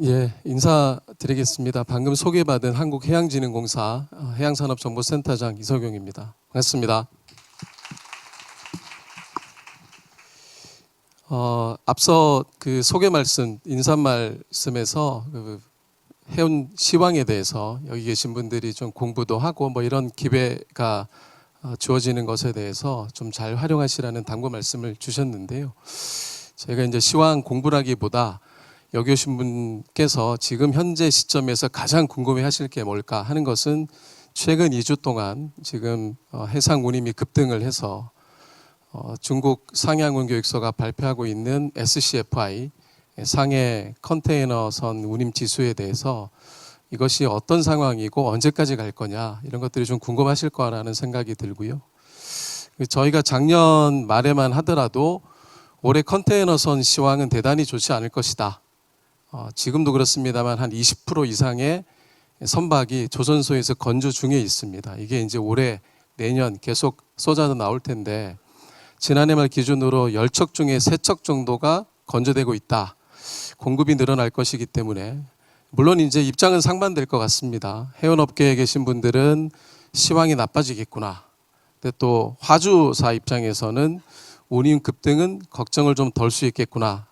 예, 인사드리겠습니다. 방금 소개받은 한국해양진흥공사 해양산업정보센터장 이석용입니다. 반갑습니다. 앞서 그 소개 말씀, 인사 말씀에서 그 해운 시황에 대해서 여기 계신 분들이 좀 공부도 하고 뭐 이런 기회가 주어지는 것에 대해서 좀 잘 활용하시라는 당부 말씀을 주셨는데요. 제가 이제 시황 공부라기보다 여기 오신 분께서 지금 현재 시점에서 가장 궁금해 하실 게 뭘까 하는 것은 최근 2주 동안 지금 해상 운임이 급등을 해서 중국 상해항공교육소가 발표하고 있는 SCFI 상해 컨테이너선 운임 지수에 대해서 이것이 어떤 상황이고 언제까지 갈 거냐 이런 것들이 좀 궁금하실 거라는 생각이 들고요. 저희가 작년 말에만 하더라도 올해 컨테이너선 시황은 대단히 좋지 않을 것이다. 지금도 그렇습니다만 한 20% 이상의 선박이 조선소에서 건조 중에 있습니다. 이게 이제 올해 내년 계속 쏟아져 나올 텐데 지난해 말 기준으로 10척 중에 3척 정도가 건조되고 있다. 공급이 늘어날 것이기 때문에 물론 이제 입장은 상반될 것 같습니다. 해운업계에 계신 분들은 시황이 나빠지겠구나. 근데 또 화주사 입장에서는 운임 급등은 걱정을 좀 덜 수 있겠구나.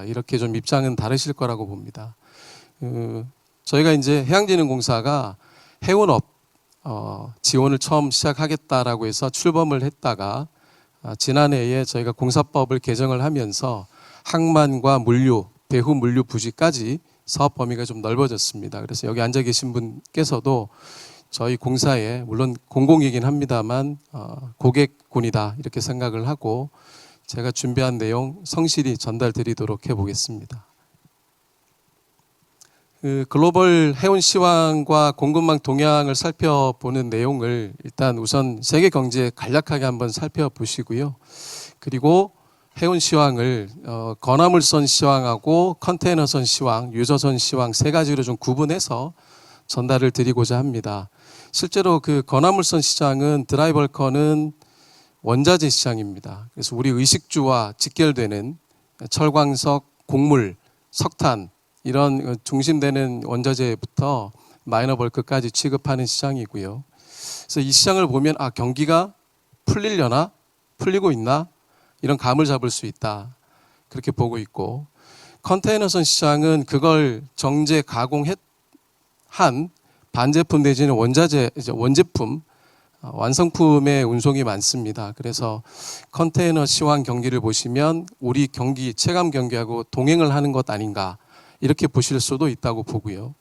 이렇게 좀 입장은 다르실 거라고 봅니다. 저희가 이제 해양진흥공사가 해운업 지원을 처음 시작하겠다라고 해서 출범을 했다가 지난해에 저희가 공사법을 개정을 하면서 항만과 물류, 배후 물류 부지까지 사업 범위가 좀 넓어졌습니다. 그래서 여기 앉아 계신 분께서도 저희 공사에 물론 공공이긴 합니다만 고객군이다 이렇게 생각을 하고 제가 준비한 내용 성실히 전달 드리도록 해보겠습니다. 글로벌 해운 시황과 공급망 동향을 살펴보는 내용을 일단 우선 세계 경제 간략하게 한번 살펴보시고요. 그리고 해운 시황을 건화물선 시황하고 컨테이너선 시황, 유조선 시황 세 가지로 좀 구분해서 전달을 드리고자 합니다. 실제로 그 건화물선 시장은 드라이벌커는 원자재 시장입니다. 그래서 우리 의식주와 직결되는 철광석, 곡물, 석탄 이런 중심되는 원자재부터 마이너 벌크까지 취급하는 시장이고요. 그래서 이 시장을 보면 경기가 풀리려나? 풀리고 있나? 이런 감을 잡을 수 있다. 그렇게 보고 있고 컨테이너선 시장은 그걸 정제 가공한 반제품 내지는 원제품 완성품의 운송이 많습니다. 그래서 컨테이너 시황 경기를 보시면 우리 경기 체감 경기하고 동행을 하는 것 아닌가 이렇게 보실 수도 있다고 보고요.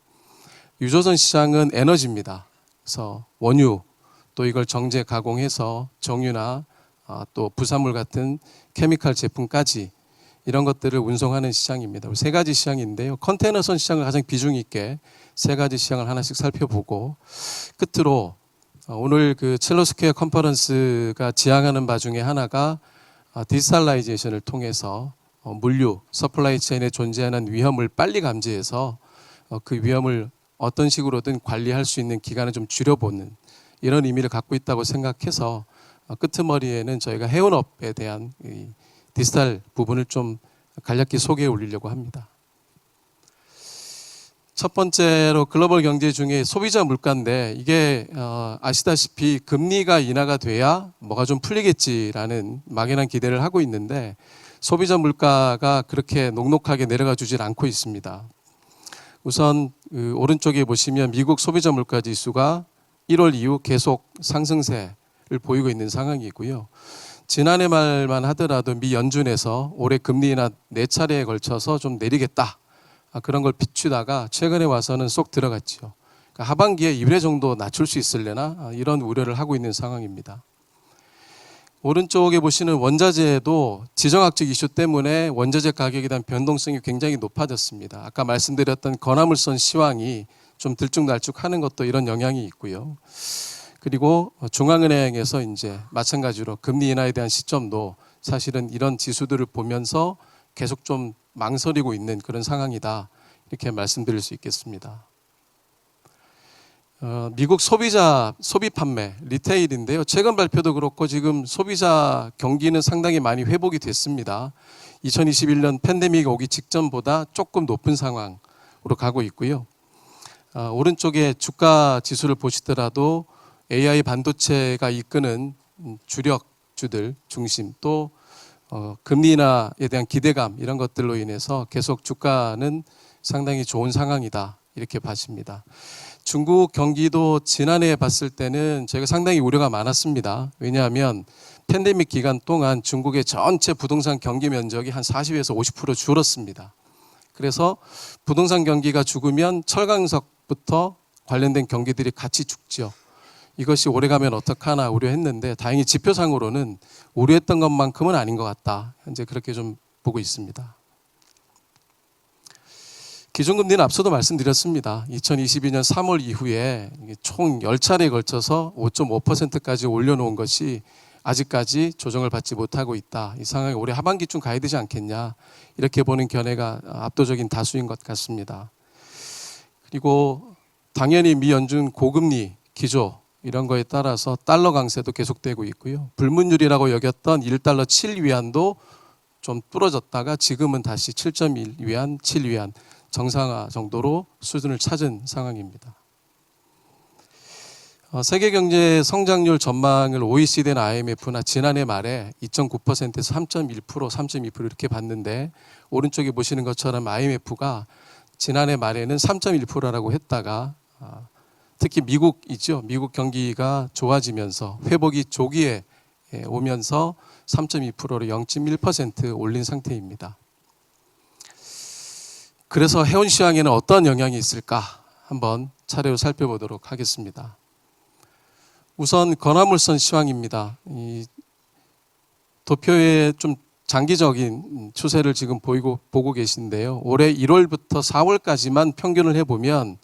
유조선 시장은 에너지입니다. 그래서 원유 또 이걸 정제 가공해서 정유나 또 부산물 같은 케미칼 제품까지 이런 것들을 운송하는 시장입니다. 세 가지 시장인데요. 컨테이너선 시장을 가장 비중 있게 세 가지 시장을 하나씩 살펴보고 끝으로 오늘 그 첼로스퀘어 컨퍼런스가 지향하는 바 중에 하나가 디지털라이제이션을 통해서 물류, 서플라이 체인에 존재하는 위험을 빨리 감지해서 그 위험을 어떤 식으로든 관리할 수 있는 기간을 좀 줄여보는 이런 의미를 갖고 있다고 생각해서 끄트머리에는 저희가 해운업에 대한 이 디지털 부분을 좀 간략히 소개해 올리려고 합니다. 첫 번째로 글로벌 경제 중에 소비자 물가인데 이게 아시다시피 금리가 인하가 돼야 뭐가 좀 풀리겠지라는 막연한 기대를 하고 있는데 소비자 물가가 그렇게 녹록하게 내려가 주질 않고 있습니다. 우선 오른쪽에 보시면 미국 소비자 물가 지수가 1월 이후 계속 상승세를 보이고 있는 상황이고요. 지난해 말만 하더라도 미 연준에서 올해 금리 인하 4차례에 걸쳐서 좀 내리겠다. 그런 걸 비추다가 최근에 와서는 쏙 들어갔죠. 그러니까 하반기에 1회 정도 낮출 수 있으려나 이런 우려를 하고 있는 상황입니다. 오른쪽에 보시는 원자재도 지정학적 이슈 때문에 원자재 가격에 대한 변동성이 굉장히 높아졌습니다. 아까 말씀드렸던 건화물선 시황이 좀 들쭉날쭉하는 것도 이런 영향이 있고요. 그리고 중앙은행에서 이제 마찬가지로 금리 인하에 대한 시점도 사실은 이런 지수들을 보면서 계속 좀 망설이고 있는 그런 상황이다. 이렇게 말씀드릴 수 있겠습니다. 미국 소비 판매, 리테일인데요. 최근 발표도 그렇고 지금 소비자 경기는 상당히 많이 회복이 됐습니다. 2021년 팬데믹 오기 직전보다 조금 높은 상황으로 가고 있고요. 오른쪽에 주가 지수를 보시더라도 AI 반도체가 이끄는 주력주들 중심 또 금리 인하에 대한 기대감 이런 것들로 인해서 계속 주가는 상당히 좋은 상황이다 이렇게 봐집니다. 중국 경기도 지난해에 봤을 때는 저희가 상당히 우려가 많았습니다. 왜냐하면 팬데믹 기간 동안 중국의 전체 부동산 경기 면적이 한 40에서 50% 줄었습니다. 그래서 부동산 경기가 죽으면 철강석부터 관련된 경기들이 같이 죽죠. 이것이 오래가면 어떡하나 우려했는데 다행히 지표상으로는 우려했던 것만큼은 아닌 것 같다. 현재 그렇게 좀 보고 있습니다. 기준금리는 앞서도 말씀드렸습니다. 2022년 3월 이후에 총 10차례에 걸쳐서 5.5%까지 올려놓은 것이 아직까지 조정을 받지 못하고 있다. 이 상황이 올해 하반기쯤 가야 되지 않겠냐. 이렇게 보는 견해가 압도적인 다수인 것 같습니다. 그리고 당연히 미 연준 고금리 기조 이런 거에 따라서 달러 강세도 계속되고 있고요. 불문율이라고 여겼던 1달러 7위안도 좀 부러졌다가 지금은 다시 7.1위안, 7위안 정상화 정도로 수준을 찾은 상황입니다. 세계 경제 성장률 전망을 OECD나 IMF나 지난해 말에 2.9%에서 3.1%, 3.2% 이렇게 봤는데 오른쪽에 보시는 것처럼 IMF가 지난해 말에는 3.1%라고 했다가 특히 미국이죠. 미국 경기가 좋아지면서 회복이 조기에 오면서 3.2%로 0.1% 올린 상태입니다. 그래서 해운 시황에는 어떤 영향이 있을까 한번 차례로 살펴보도록 하겠습니다. 우선 건화물선 시황입니다. 이 도표에 좀 장기적인 추세를 지금 보고 계신데요. 올해 1월부터 4월까지만 평균을 해보면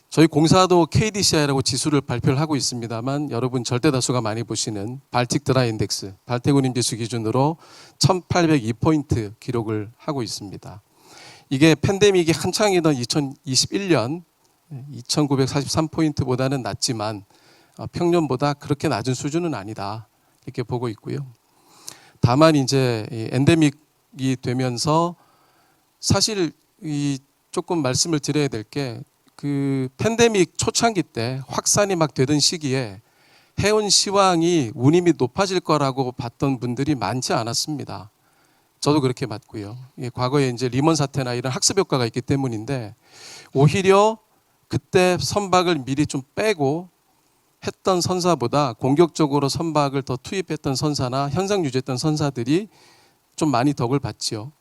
저희 공사도 KDCI라고 지수를 발표를 하고 있습니다만 여러분 절대 다수가 많이 보시는 발틱 드라이 인덱스, 발태군임 지수 기준으로 1802포인트 기록을 하고 있습니다. 이게 팬데믹이 한창이던 2021년 2943포인트보다는 낮지만 평년보다 그렇게 낮은 수준은 아니다 이렇게 보고 있고요. 다만 이제 엔데믹이 되면서 사실 이 조금 말씀을 드려야 될 게 그 팬데믹 초창기 때 확산이 막 되던 시기에 해운 시황이 운임이 높아질 거라고 봤던 분들이 많지 않았습니다. 저도 그렇게 봤고요. 과거에 이제 리먼 사태나 이런 학습 효과가 있기 때문인데 오히려 그때 선박을 미리 좀 빼고 했던 선사보다 공격적으로 선박을 더 투입했던 선사나 현상 유지했던 선사들이 좀 많이 덕을 봤지요.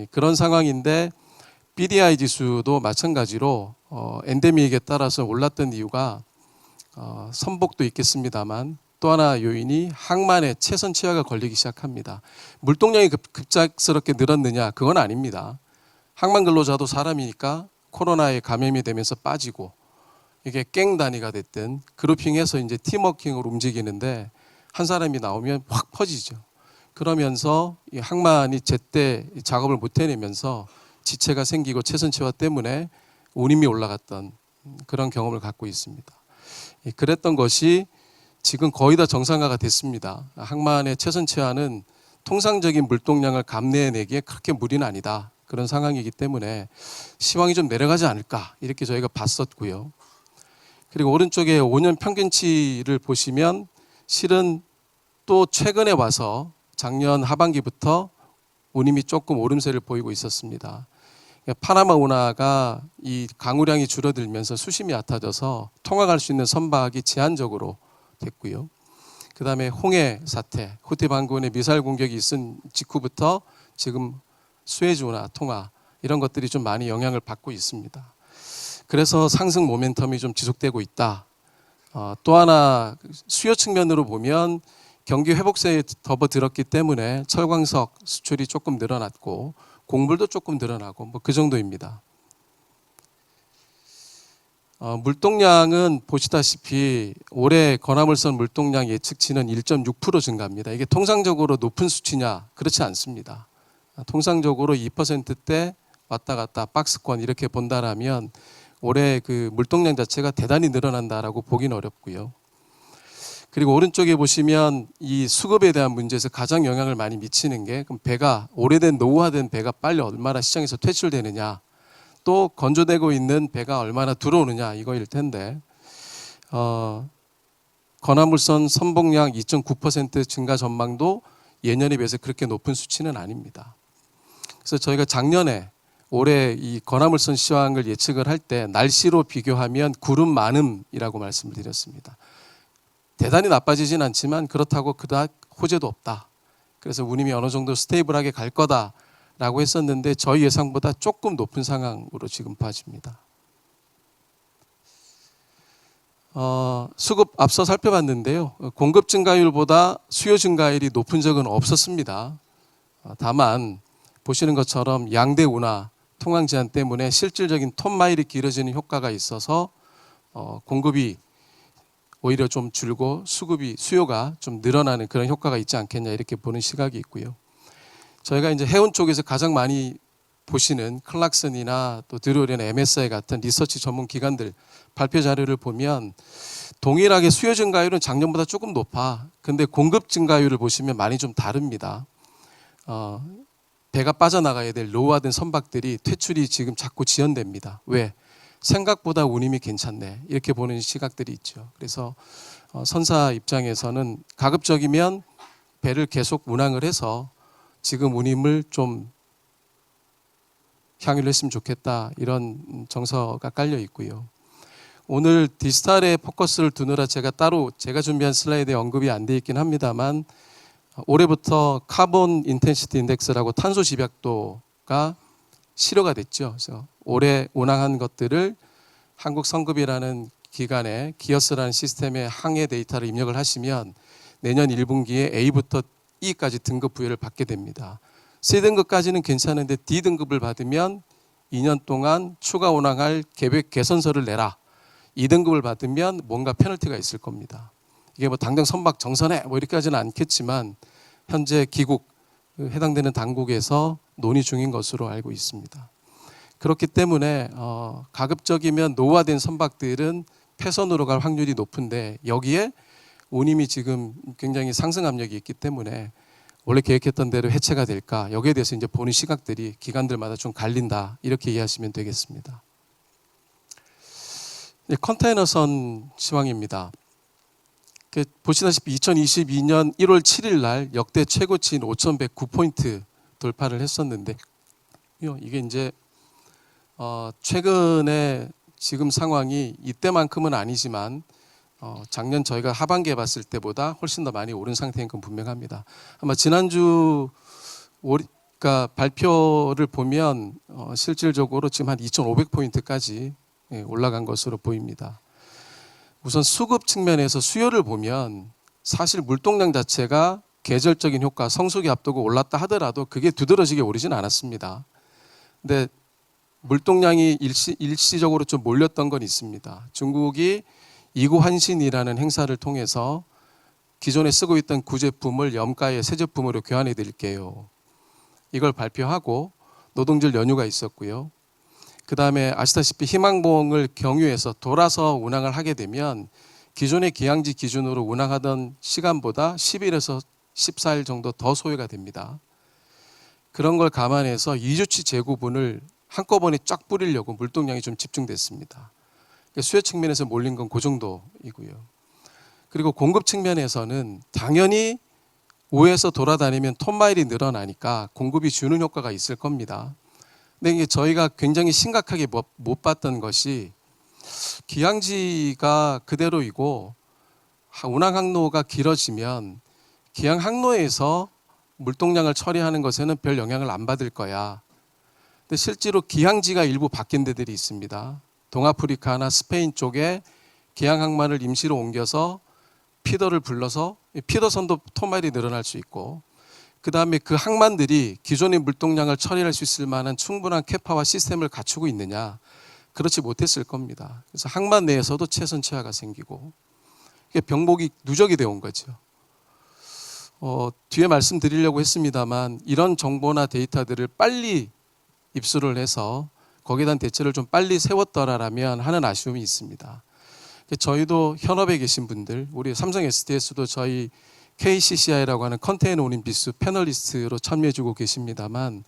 그런 상황인데 BDI 지수도 마찬가지로 엔데믹에 따라서 올랐던 이유가 선복도 있겠습니다만 또 하나 요인이 항만의 최선 치아가 걸리기 시작합니다. 물동량이 급작스럽게 늘었느냐? 그건 아닙니다. 항만 근로자도 사람이니까 코로나에 감염이 되면서 빠지고 이게 갱 단위가 됐든 그룹핑해서 이제 팀워킹으로 움직이는데 한 사람이 나오면 확 퍼지죠. 그러면서 이 항만이 제때 작업을 못 해내면서 지체가 생기고 최선치화 때문에 운임이 올라갔던 그런 경험을 갖고 있습니다. 그랬던 것이 지금 거의 다 정상화가 됐습니다. 항만의 최선치화는 통상적인 물동량을 감내해내기에 그렇게 무리는 아니다. 그런 상황이기 때문에 시황이 좀 내려가지 않을까 이렇게 저희가 봤었고요. 그리고 오른쪽에 5년 평균치를 보시면 실은 또 최근에 와서 작년 하반기부터 운임이 조금 오름세를 보이고 있었습니다. 파나마 운하가 이 강우량이 줄어들면서 수심이 얕아져서 통항할 수 있는 선박이 제한적으로 됐고요. 그 다음에 홍해 사태, 후티 반군의 미사일 공격이 있은 직후부터 지금 수에즈 운하 통화 이런 것들이 좀 많이 영향을 받고 있습니다. 그래서 상승 모멘텀이 좀 지속되고 있다. 또 하나 수요 측면으로 보면 경기 회복세에 접어들었기 때문에 철광석 수출이 조금 늘어났고 공물도 조금 늘어나고 뭐 그 정도입니다. 물동량은 보시다시피 올해 건화물선 물동량 예측치는 1.6% 증가합니다. 이게 통상적으로 높은 수치냐? 그렇지 않습니다. 통상적으로 2%대 왔다 갔다 박스권 이렇게 본다라면 올해 그 물동량 자체가 대단히 늘어난다라고 보기는 어렵고요. 그리고 오른쪽에 보시면 이 수급에 대한 문제에서 가장 영향을 많이 미치는 게 그럼 배가 오래된 노후화된 배가 빨리 얼마나 시장에서 퇴출되느냐. 또 건조되고 있는 배가 얼마나 들어오느냐 이거일 텐데 건화물선 선봉량 2.9% 증가 전망도 예년에 비해서 그렇게 높은 수치는 아닙니다. 그래서 저희가 작년에 올해 이 건화물선 시황을 예측을 할 때 날씨로 비교하면 구름 많음이라고 말씀을 드렸습니다. 대단히 나빠지진 않지만 그렇다고 그닥 호재도 없다. 그래서 운임이 어느 정도 스테이블하게 갈 거다라고 했었는데 저희 예상보다 조금 높은 상황으로 지금 봐집니다. 수급 앞서 살펴봤는데요. 공급 증가율보다 수요 증가율이 높은 적은 없었습니다. 다만 보시는 것처럼 양대 운하, 통항 제한 때문에 실질적인 톤마일이 길어지는 효과가 있어서 공급이 오히려 좀 줄고 수요가 좀 늘어나는 그런 효과가 있지 않겠냐 이렇게 보는 시각이 있고요. 저희가 이제 해운 쪽에서 가장 많이 보시는 클락슨이나 또 드루리나 MSI 같은 리서치 전문 기관들 발표 자료를 보면 동일하게 수요 증가율은 작년보다 조금 높아. 근데 공급 증가율을 보시면 많이 좀 다릅니다. 배가 빠져나가야 될 노후화된 선박들이 퇴출이 지금 자꾸 지연됩니다. 왜? 생각보다 운임이 괜찮네. 이렇게 보는 시각들이 있죠. 그래서 선사 입장에서는 가급적이면 배를 계속 운항을 해서 지금 운임을 좀 향유를 했으면 좋겠다. 이런 정서가 깔려 있고요. 오늘 디지털에 포커스를 두느라 제가 준비한 슬라이드에 언급이 안 돼 있긴 합니다만 올해부터 카본 인텐시티 인덱스라고 탄소 집약도가 실효가 됐죠. 그래서 올해 운항한 것들을 한국 성급이라는 기관에 기어스라는 시스템에 항해 데이터를 입력을 하시면 내년 1분기에 A부터 E까지 등급 부여를 받게 됩니다. C등급까지는 괜찮은데 D등급을 받으면 2년 동안 추가 운항할 계획 개선서를 내라. 2등급을 받으면 뭔가 페널티가 있을 겁니다. 이게 뭐 당장 선박 정선해 뭐 이렇게까지는 않겠지만 현재 기국 해당되는 당국에서 논의 중인 것으로 알고 있습니다. 그렇기 때문에 가급적이면 노후화된 선박들은 폐선으로 갈 확률이 높은데 여기에 운임이 지금 굉장히 상승 압력이 있기 때문에 원래 계획했던 대로 해체가 될까 여기에 대해서 이제 보는 시각들이 기관들마다 좀 갈린다 이렇게 이해하시면 되겠습니다. 컨테이너선 시황입니다. 보시다시피 2022년 1월 7일 날 역대 최고치인 5,109포인트 돌파를 했었는데 이게 이제 최근에 지금 상황이 이때만큼은 아니지만 작년 저희가 하반기에 봤을 때보다 훨씬 더 많이 오른 상태인 건 분명합니다. 아마 지난주 그러니까 발표를 보면 실질적으로 지금 한 2,500포인트까지 올라간 것으로 보입니다. 우선 수급 측면에서 수요를 보면 사실 물동량 자체가 계절적인 효과, 성수기 앞두고 올랐다 하더라도 그게 두드러지게 오르진 않았습니다. 근데 물동량이 일시적으로 좀 몰렸던 건 있습니다. 중국이 이구환신이라는 행사를 통해서 기존에 쓰고 있던 구제품을 염가의 새 제품으로 교환해 드릴게요. 이걸 발표하고 노동절 연휴가 있었고요. 그 다음에 아시다시피 희망봉을 경유해서 돌아서 운항을 하게 되면 기존의 기항지 기준으로 운항하던 시간보다 10일에서 14일 정도 더 소요가 됩니다. 그런 걸 감안해서 2주치 재고분을 한꺼번에 쫙 뿌리려고 물동량이 좀 집중됐습니다. 수요 측면에서 몰린 건 그 정도이고요. 그리고 공급 측면에서는 당연히 우에서 돌아다니면 톤마일이 늘어나니까 공급이 주는 효과가 있을 겁니다. 근데 이게 저희가 굉장히 심각하게 못 봤던 것이 기항지가 그대로이고 운항 항로가 길어지면 기항 항로에서 물동량을 처리하는 것에는 별 영향을 안 받을 거야. 근데 실제로 기항지가 일부 바뀐 데들이 있습니다. 동아프리카나 스페인 쪽에 기항 항만을 임시로 옮겨서 피더를 불러서 피더선도 톤마일이 늘어날 수 있고 그 다음에 그 항만들이 기존의 물동량을 처리할 수 있을 만한 충분한 캐파와 시스템을 갖추고 있느냐 그렇지 못했을 겁니다. 그래서 항만 내에서도 체선체화가 생기고 이게 병목이 누적이 되어 온 거죠. 뒤에 말씀드리려고 했습니다만 이런 정보나 데이터들을 빨리 입수를 해서 거기에 대한 대책을 좀 빨리 세웠더라면 하는 아쉬움이 있습니다. 저희도 현업에 계신 분들, 우리 삼성 SDS도 저희 KCCI라고 하는 컨테이너 운임 비수 패널리스트로 참여해주고 계십니다만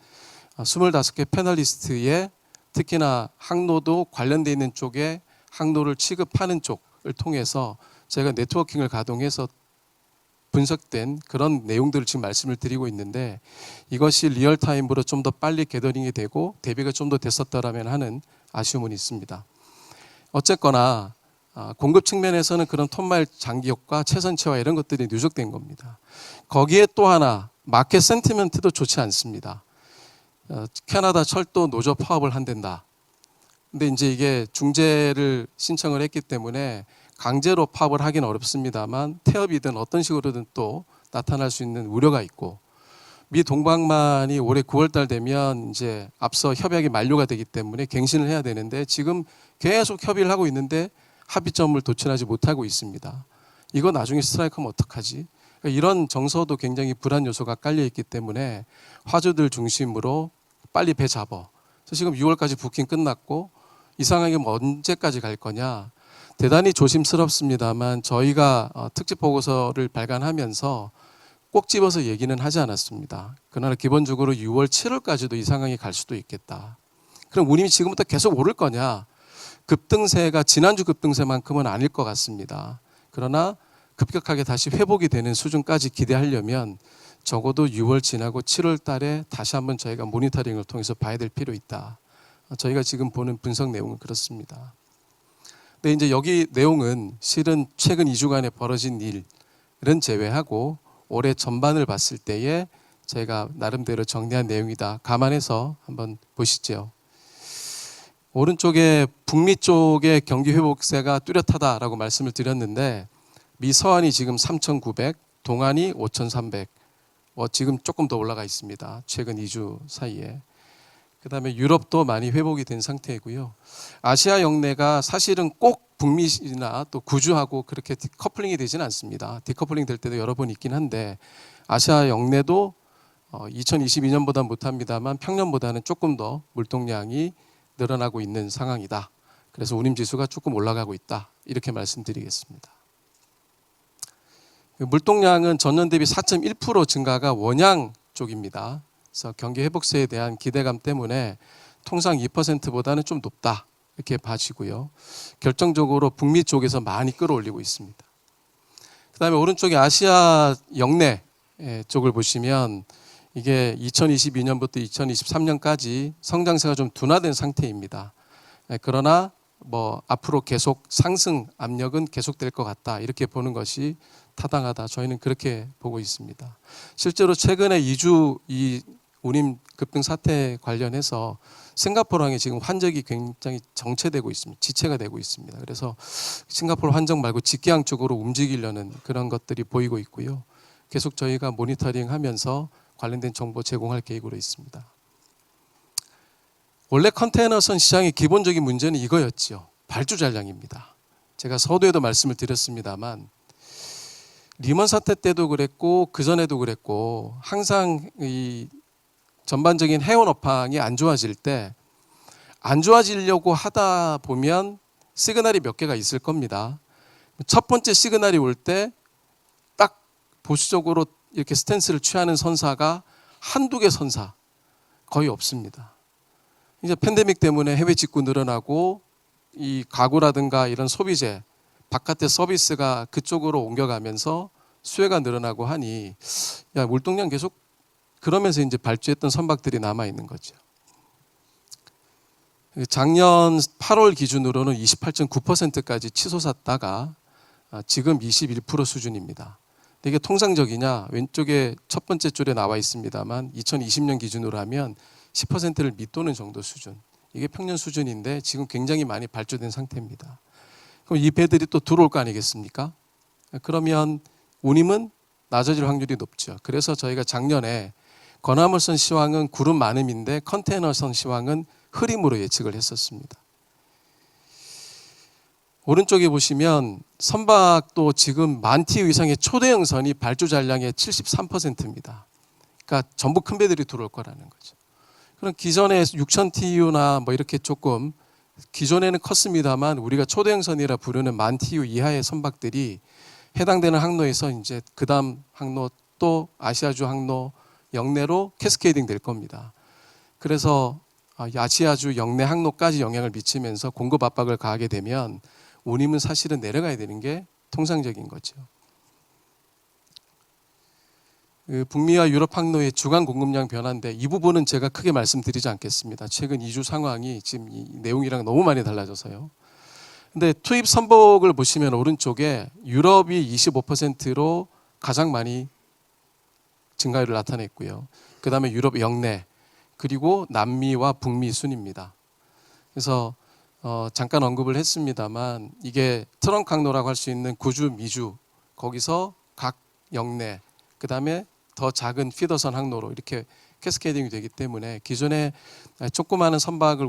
25개 패널리스트의 특히나 항로도 관련돼 있는 쪽에 항로를 취급하는 쪽을 통해서 제가 네트워킹을 가동해서 분석된 그런 내용들을 지금 말씀을 드리고 있는데, 이것이 리얼타임으로 좀 더 빨리 게더링이 되고 대비가 좀 더 됐었더라면 하는 아쉬움은 있습니다. 어쨌거나 공급 측면에서는 그런 톤마일 장기효과, 최선치화 이런 것들이 누적된 겁니다. 거기에 또 하나 마켓 센티멘트도 좋지 않습니다. 캐나다 철도 노조 파업을 한댄다. 근데 이제 이게 중재를 신청을 했기 때문에 강제로 파업을 하기는 어렵습니다만 태업이든 어떤 식으로든 또 나타날 수 있는 우려가 있고, 미 동방만이 올해 9월달 되면 이제 앞서 협약이 만료가 되기 때문에 갱신을 해야 되는데 지금 계속 협의를 하고 있는데 합의점을 도출하지 못하고 있습니다. 이거 나중에 스트라이크하면 어떡하지? 그러니까 이런 정서도 굉장히 불안 요소가 깔려 있기 때문에 화주들 중심으로 빨리 배 잡어. 그래서 지금 6월까지 부킹 끝났고 이 상황이 언제까지 갈 거냐? 대단히 조심스럽습니다만 저희가 특집 보고서를 발간하면서 꼭 집어서 얘기는 하지 않았습니다. 그러나 기본적으로 6월, 7월까지도 이 상황이 갈 수도 있겠다. 그럼 운임이 지금부터 계속 오를 거냐? 급등세가 지난주 급등세만큼은 아닐 것 같습니다. 그러나 급격하게 다시 회복이 되는 수준까지 기대하려면 적어도 6월 지나고 7월 달에 다시 한번 저희가 모니터링을 통해서 봐야 될 필요 있다. 저희가 지금 보는 분석 내용은 그렇습니다. 근데 이제 여기 내용은 실은 최근 2주간에 벌어진 일은 제외하고 올해 전반을 봤을 때에 제가 나름대로 정리한 내용이다. 감안해서 한번 보시죠. 오른쪽에 북미 쪽의 경기 회복세가 뚜렷하다라고 말씀을 드렸는데, 미 서한이 지금 3,900, 동한이 5,300, 지금 조금 더 올라가 있습니다. 최근 2주 사이에. 그 다음에 유럽도 많이 회복이 된 상태이고요. 아시아 영내가 사실은 꼭 북미나 또 구주하고 그렇게 디커플링이 되지는 않습니다. 디커플링 될 때도 여러 번 있긴 한데 아시아 영내도 2022년보다 못합니다만 평년보다는 조금 더 물동량이 늘어나고 있는 상황이다. 그래서 운임지수가 조금 올라가고 있다. 이렇게 말씀드리겠습니다. 물동량은 전년 대비 4.1% 증가가 원양 쪽입니다. 그래서 경기 회복세에 대한 기대감 때문에 통상 2%보다는 좀 높다. 이렇게 봐지고요. 결정적으로 북미 쪽에서 많이 끌어올리고 있습니다. 그 다음에 오른쪽에 아시아 영내 쪽을 보시면 이게 2022년부터 2023년까지 성장세가 좀 둔화된 상태입니다. 그러나 앞으로 계속 상승 압력은 계속될 것 같다. 이렇게 보는 것이 타당하다. 저희는 그렇게 보고 있습니다. 실제로 최근에 2주 이 운임 급등 사태 관련해서 싱가포르항에 지금 환적이 굉장히 정체되고 있습니다. 지체가 되고 있습니다. 그래서 싱가포르 환적 말고 직계항 쪽으로 움직이려는 그런 것들이 보이고 있고요. 계속 저희가 모니터링하면서 관련된 정보 제공할 계획으로 있습니다. 원래 컨테이너선 시장의 기본적인 문제는 이거였죠. 발주 잔량입니다. 제가 서두에도 말씀을 드렸습니다만 리먼 사태 때도 그랬고 그 전에도 그랬고 항상 이 전반적인 해운 업황이 안 좋아질 때 안 좋아지려고 하다 보면 시그널이 몇 개가 있을 겁니다. 첫 번째 시그널이 올 때 딱 보수적으로 이렇게 스탠스를 취하는 선사가 한두 개 선사 거의 없습니다. 이제 팬데믹 때문에 해외 직구 늘어나고 이 가구라든가 이런 소비재 바깥의 서비스가 그쪽으로 옮겨가면서 수요가 늘어나고 하니 물동량 계속 그러면서 이제 발주했던 선박들이 남아 있는 거죠. 작년 8월 기준으로는 28.9%까지 치솟았다가 지금 21% 수준입니다. 이게 통상적이냐? 왼쪽에 첫 번째 줄에 나와 있습니다만 2020년 기준으로 하면 10%를 밑도는 정도 수준. 이게 평년 수준인데 지금 굉장히 많이 발주된 상태입니다. 그럼 이 배들이 또 들어올 거 아니겠습니까? 그러면 운임은 낮아질 확률이 높죠. 그래서 저희가 작년에 건화물선 시황은 구름 많음인데 컨테이너선 시황은 흐림으로 예측을 했었습니다. 오른쪽에 보시면 선박도 지금 10,000TEU 이상의 초대형 선이 발주 잔량의 73%입니다. 그러니까 전부 큰 배들이 들어올 거라는 거죠. 그럼 기존에 6,000TEU나 이렇게 조금 기존에는 컸습니다만 우리가 초대형 선이라 부르는 10,000TEU 이하의 선박들이 해당되는 항로에서 이제 그다음 항로 또 아시아주 항로 영내로 캐스케이딩 될 겁니다. 그래서 아시아주 영내 항로까지 영향을 미치면서 공급 압박을 가하게 되면 운임은 사실은 내려가야 되는 게 통상적인 거죠. 북미와 유럽 항로의 주간 공급량 변화인데 이 부분은 제가 크게 말씀드리지 않겠습니다. 최근 2주 상황이 지금 이 내용이랑 너무 많이 달라져서요. 근데 투입 선복을 보시면 오른쪽에 유럽이 25%로 가장 많이 증가율을 나타냈고요. 그 다음에 유럽 영내, 그리고 남미와 북미 순입니다. 그래서 잠깐 언급을 했습니다만 이게 트렁크 항로라고 할 수 있는 구주, 미주, 거기서 각 영내, 그 다음에 더 작은 피더선 항로로 이렇게 캐스케이딩이 되기 때문에 기존에 조그마한 선박을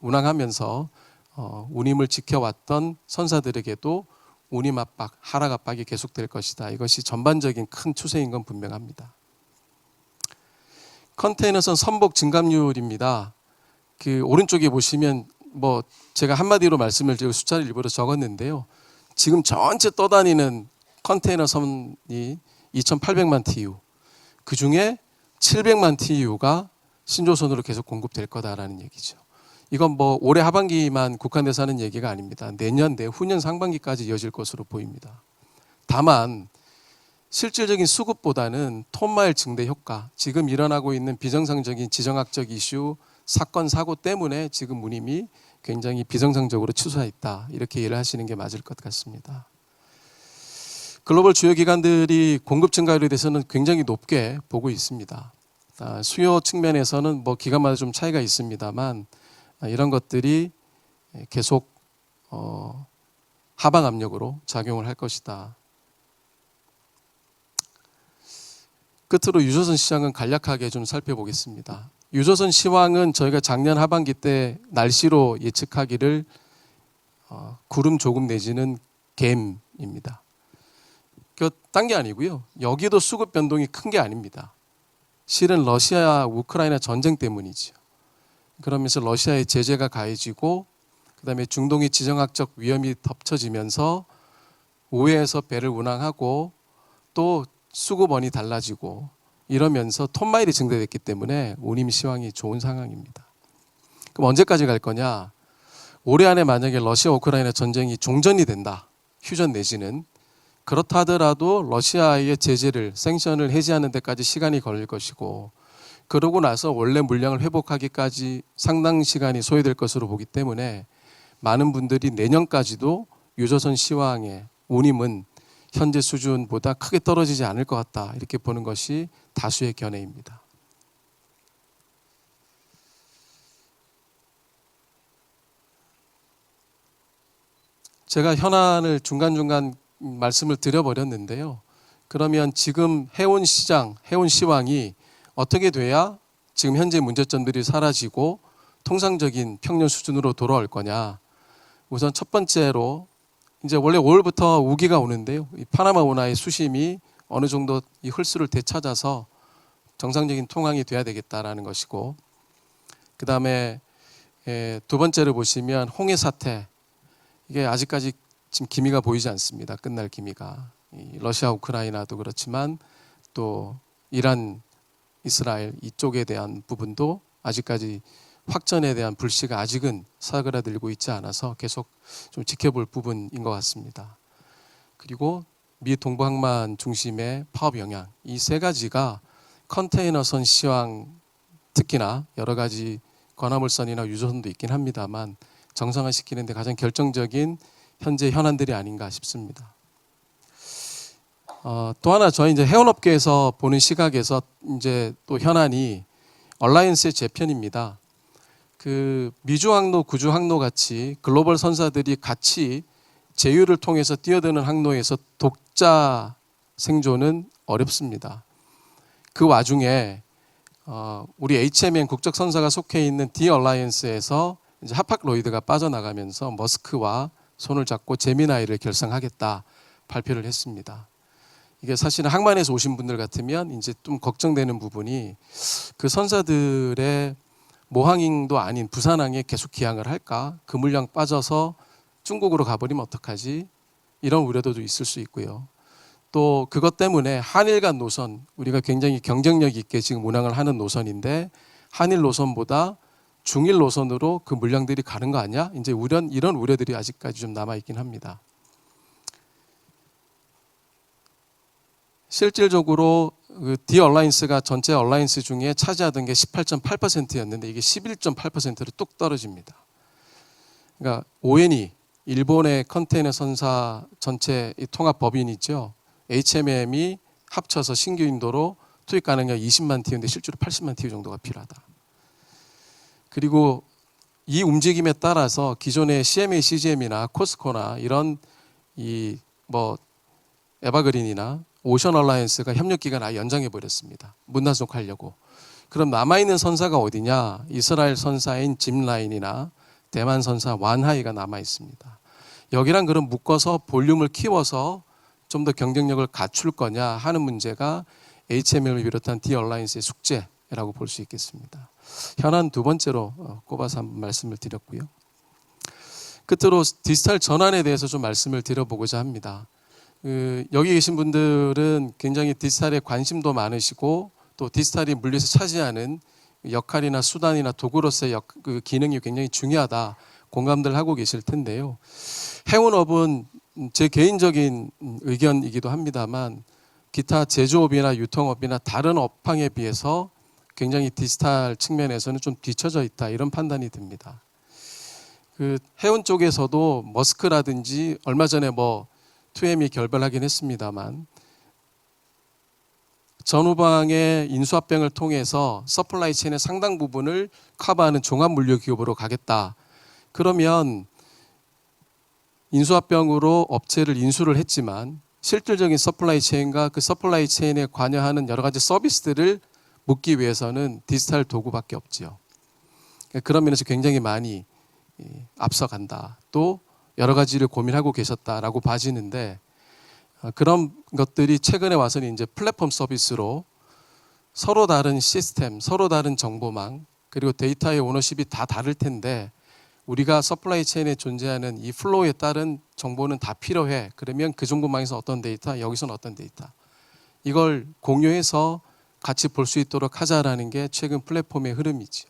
운항하면서 운임을 지켜왔던 선사들에게도 운임 압박, 하락 압박이 계속될 것이다. 이것이 전반적인 큰 추세인 건 분명합니다. 컨테이너선 선복 증감률입니다. 그 오른쪽에 보시면 뭐 제가 한마디로 말씀을 드리고 숫자를 일부러 적었는데요. 지금 전체 떠다니는 컨테이너선이 2,800만 TEU, 그 중에 700만 TEU가 신조선으로 계속 공급될 거다라는 얘기죠. 이건 뭐 올해 하반기만 국한돼서 하는 얘기가 아닙니다. 내년, 내후년 상반기까지 이어질 것으로 보입니다. 다만 실질적인 수급보다는 톤마일 증대 효과, 지금 일어나고 있는 비정상적인 지정학적 이슈, 사건, 사고 때문에 지금 운임이 굉장히 비정상적으로 치솟아 있다. 이렇게 이해를 하시는 게 맞을 것 같습니다. 글로벌 주요 기관들이 공급 증가율에 대해서는 굉장히 높게 보고 있습니다. 수요 측면에서는 뭐 기관마다 좀 차이가 있습니다만 이런 것들이 계속 하방 압력으로 작용을 할 것이다. 끝으로 유조선 시장은 간략하게 좀 살펴보겠습니다. 유조선 시황은 저희가 작년 하반기 때 날씨로 예측하기를 구름 조금 내지는 갬입니다. 딴 게 아니고요. 여기도 수급 변동이 큰 게 아닙니다. 실은 러시아 우크라이나 전쟁 때문이죠. 그러면서 러시아의 제재가 가해지고 그다음에 중동의 지정학적 위험이 덮쳐지면서 우회해서 배를 운항하고 또 수급원이 달라지고 이러면서 톤마일이 증대됐기 때문에 운임 시황이 좋은 상황입니다. 그럼 언제까지 갈 거냐? 올해 안에 만약에 러시아 우크라이나 전쟁이 종전이 된다. 휴전 내지는 그렇다 하더라도 러시아의 제재를 생션을 해제하는 데까지 시간이 걸릴 것이고 그러고 나서 원래 물량을 회복하기까지 상당 시간이 소요될 것으로 보기 때문에 많은 분들이 내년까지도 유조선 시황의 운임은 현재 수준보다 크게 떨어지지 않을 것 같다. 이렇게 보는 것이 다수의 견해입니다. 제가 현안을 중간중간 말씀을 드려버렸는데요. 그러면 지금 해운 시장, 해운 시황이 어떻게 돼야 지금 현재 문제점들이 사라지고 통상적인 평년 수준으로 돌아올 거냐. 우선 첫 번째로 이제 원래 5월부터 우기가 오는데요. 이 파나마 운하의 수심이 어느 정도 이 홀수를 되찾아서 정상적인 통항이 돼야 되겠다라는 것이고, 그 다음에 두 번째로 보시면 홍해 사태, 이게 아직까지 지금 기미가 보이지 않습니다. 끝날 기미가. 러시아 우크라이나도 그렇지만 또 이란 이스라엘 이쪽에 대한 부분도 아직까지 확전에 대한 불씨가 아직은 사그라들고 있지 않아서 계속 좀 지켜볼 부분인 것 같습니다. 그리고 미 동부항만 중심의 파업 영향, 이 세 가지가 컨테이너선 시황, 특히나 여러 가지 관화물선이나 유조선도 있긴 합니다만 정상화시키는 데 가장 결정적인 현재 현안들이 아닌가 싶습니다. 또 하나 저희 이제 해운업계에서 보는 시각에서 이제 또 현안이 얼라이언스의 재편입니다. 그 미주 항로, 구주 항로 같이 글로벌 선사들이 같이 제휴를 통해서 뛰어드는 항로에서 독자 생존은 어렵습니다. 그 와중에 우리 HMN 국적 선사가 속해 있는 디 얼라이언스에서 이제 하팍로이드가 빠져나가면서 머스크와 손을 잡고 제미나이를 결성하겠다 발표를 했습니다. 이게 사실은 항만에서 오신 분들 같으면 이제 좀 걱정되는 부분이 그 선사들의 모항행도 아닌 부산항에 계속 기항을 할까? 그 물량 빠져서 중국으로 가버리면 어떡하지? 이런 우려도 있을 수 있고요. 또 그것 때문에 한일 간 노선, 우리가 굉장히 경쟁력 있게 지금 운항을 하는 노선인데 한일 노선보다 중일 노선으로 그 물량들이 가는 거 아니야? 이제 이런 우려들이 아직까지 좀 남아 있긴 합니다. 실질적으로 그 디얼라이언스가 전체 얼라이언스 중에 차지하던 게 18.8%였는데 이게 11.8%로 뚝 떨어집니다. 그러니까 ONE 일본의 컨테이너 선사 전체 통합 법인이죠. HMM이 합쳐서 신규 인도로 투입 가능량 20만 TU인데 실제로 80만 TU 정도가 필요하다. 그리고 이 움직임에 따라서 기존의 CMA, CGM이나 코스코나 이런 에버그린이나 오션 얼라이언스가 협력 기간 아예 연장해 버렸습니다. 문단속하려고. 그럼 남아 있는 선사가 어디냐? 이스라엘 선사인 짚라인이나 대만 선사 완하이가 남아 있습니다. 여기랑 그럼 묶어서 볼륨을 키워서 좀 더 경쟁력을 갖출 거냐 하는 문제가 HML을 비롯한 디얼라이언스의 숙제라고 볼 수 있겠습니다. 현안 두 번째로 꼽아서 한번 말씀을 드렸고요. 끝으로 디지털 전환에 대해서 좀 말씀을 드려보고자 합니다. 여기 계신 분들은 굉장히 디지털에 관심도 많으시고 또 디지털이 물리에서 차지하는 역할이나 수단이나 도구로서의 그 기능이 굉장히 중요하다 공감들 하고 계실 텐데요. 해운업은 제 개인적인 의견이기도 합니다만 기타 제조업이나 유통업이나 다른 업황에 비해서 굉장히 디지털 측면에서는 좀 뒤처져 있다 이런 판단이 듭니다. 그 해운 쪽에서도 머스크라든지 얼마 전에 2M이 결별하긴 했습니다만 전후방의 인수합병을 통해서 서플라이 체인의 상당 부분을 커버하는 종합물류기업으로 가겠다. 그러면 인수합병으로 업체를 인수를 했지만 실질적인 서플라이 체인과 그 서플라이 체인에 관여하는 여러 가지 서비스들을 묶기 위해서는 디지털 도구밖에 없지요. 그런 면에서 굉장히 많이 앞서간다. 또 여러 가지를 고민하고 계셨다라고 봐지는데 그런 것들이 최근에 와서는 이제 플랫폼 서비스로 서로 다른 시스템, 서로 다른 정보망 그리고 데이터의 오너십이 다 다를 텐데 우리가 서플라이 체인에 존재하는 이 플로우에 따른 정보는 다 필요해. 그러면 그 정보망에서 어떤 데이터, 여기서는 어떤 데이터. 이걸 공유해서 같이 볼 수 있도록 하자라는 게 최근 플랫폼의 흐름이죠.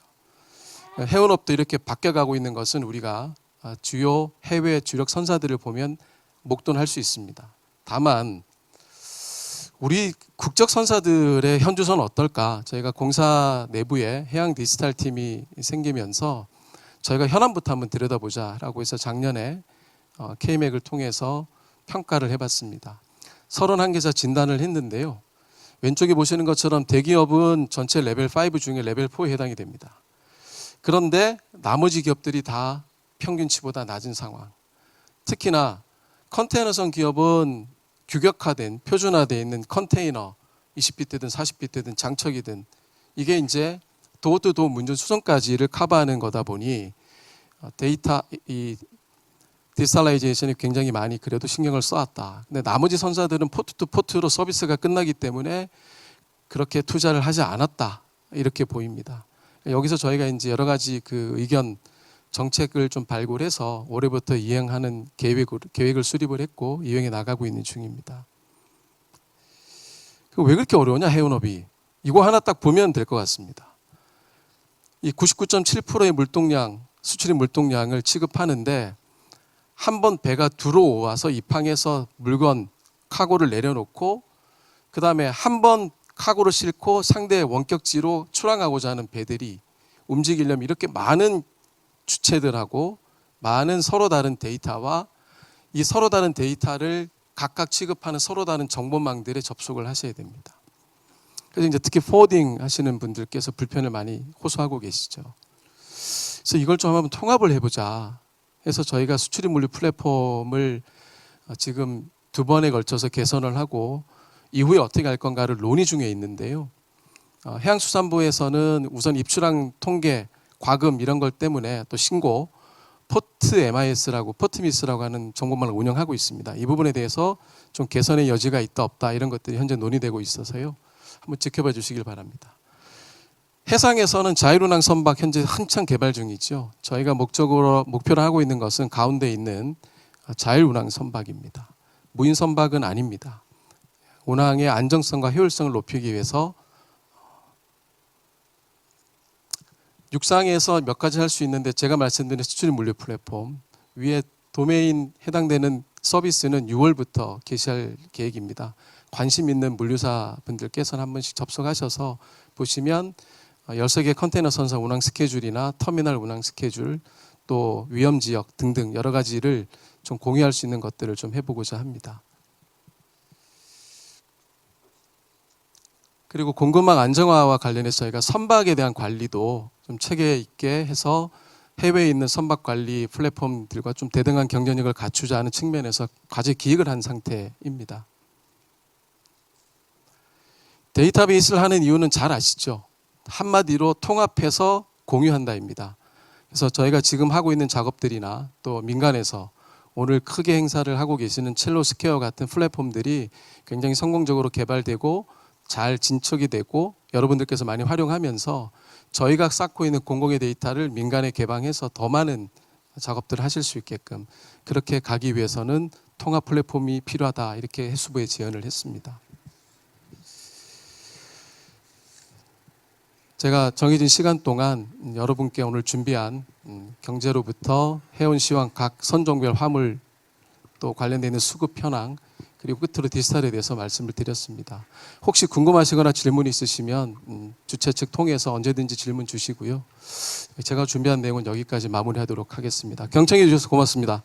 해운업도 이렇게 바뀌어가고 있는 것은 우리가 주요 해외 주력 선사들을 보면 목도할 수 있습니다. 다만 우리 국적 선사들의 현주소는 어떨까? 저희가 공사 내부에 해양 디지털 팀이 생기면서 저희가 현안부터 한번 들여다보자라고 해서 작년에 KMEC을 통해서 평가를 해봤습니다. 31개사 진단을 했는데요. 왼쪽에 보시는 것처럼 대기업은 전체 레벨 5 중에 레벨 4에 해당이 됩니다. 그런데 나머지 기업들이 다 평균치보다 낮은 상황. 특히나 컨테이너선 기업은 규격화된 표준화되어 있는 컨테이너 20피트든 40피트든 장척이든 이게 이제 도어-투-도어 문전 수송까지를 커버하는 거다 보니 데이터 이 디지털라이제이션이 굉장히 많이 그래도 신경을 써왔다. 근데 나머지 선사들은 포트-투-포트로 서비스가 끝나기 때문에 그렇게 투자를 하지 않았다. 이렇게 보입니다. 여기서 저희가 이제 여러 가지 그 의견 정책을 좀 발굴해서 올해부터 이행하는 계획을 수립을 했고 이행해 나가고 있는 중입니다. 왜 그렇게 어려우냐 해운업이. 이거 하나 딱 보면 될 것 같습니다. 이 99.7%의 물동량, 수출입 물동량을 취급하는데 한 번 배가 들어와서 입항해서 물건, 카고를 내려놓고 그 다음에 한 번 카고를 싣고 상대의 원격지로 출항하고자 하는 배들이 움직이려면 이렇게 많은 주체들하고 많은 서로 다른 데이터와 이 서로 다른 데이터를 각각 취급하는 서로 다른 정보망들에 접속을 하셔야 됩니다. 그래서 이제 특히 포워딩 하시는 분들께서 불편을 많이 호소하고 계시죠. 그래서 이걸 좀 한번 통합을 해보자 해서 저희가 수출입 물류 플랫폼을 지금 2번에 걸쳐서 개선을 하고 이후에 어떻게 할 건가를 논의 중에 있는데요. 해양수산부에서는 우선 입출항 통계, 과금 이런 것 때문에 또 신고, 포트 MIS라고 포트미스라고 하는 정보망을 운영하고 있습니다. 이 부분에 대해서 좀 개선의 여지가 있다 없다 이런 것들이 현재 논의되고 있어서요. 한번 지켜봐 주시길 바랍니다. 해상에서는 자율운항 선박 현재 한창 개발 중이죠. 저희가 목표로 하고 있는 것은 가운데 있는 자율운항 선박입니다. 무인 선박은 아닙니다. 운항의 안정성과 효율성을 높이기 위해서 육상에서 몇 가지 할 수 있는데 제가 말씀드린 수출 물류 플랫폼 위에 도메인 해당되는 서비스는 6월부터 개시할 계획입니다. 관심 있는 물류사 분들께서는 한 번씩 접속하셔서 보시면 13개 컨테이너 선상 운항 스케줄이나 터미널 운항 스케줄 또 위험 지역 등등 여러 가지를 좀 공유할 수 있는 것들을 좀 해보고자 합니다. 그리고 공급망 안정화와 관련해서 저희가 선박에 대한 관리도 좀 체계 있게 해서 해외에 있는 선박 관리 플랫폼들과 좀 대등한 경쟁력을 갖추자는 측면에서 과제 기획을 한 상태입니다. 데이터베이스를 하는 이유는 잘 아시죠? 한마디로 통합해서 공유한다입니다. 그래서 저희가 지금 하고 있는 작업들이나 또 민간에서 오늘 크게 행사를 하고 계시는 첼로스퀘어 같은 플랫폼들이 굉장히 성공적으로 개발되고 잘 진척이 되고 여러분들께서 많이 활용하면서 저희가 쌓고 있는 공공의 데이터를 민간에 개방해서 더 많은 작업들을 하실 수 있게끔 그렇게 가기 위해서는 통합 플랫폼이 필요하다 이렇게 해수부에 제언을 했습니다. 제가 정해진 시간 동안 여러분께 오늘 준비한 경제로부터 해운 시황 각 선종별 화물 또 관련되어 있는 수급 현황 그리고 끝으로 디지털에 대해서 말씀을 드렸습니다. 혹시 궁금하시거나 질문이 있으시면 주최 측 통해서 언제든지 질문 주시고요. 제가 준비한 내용은 여기까지 마무리하도록 하겠습니다. 경청해 주셔서 고맙습니다.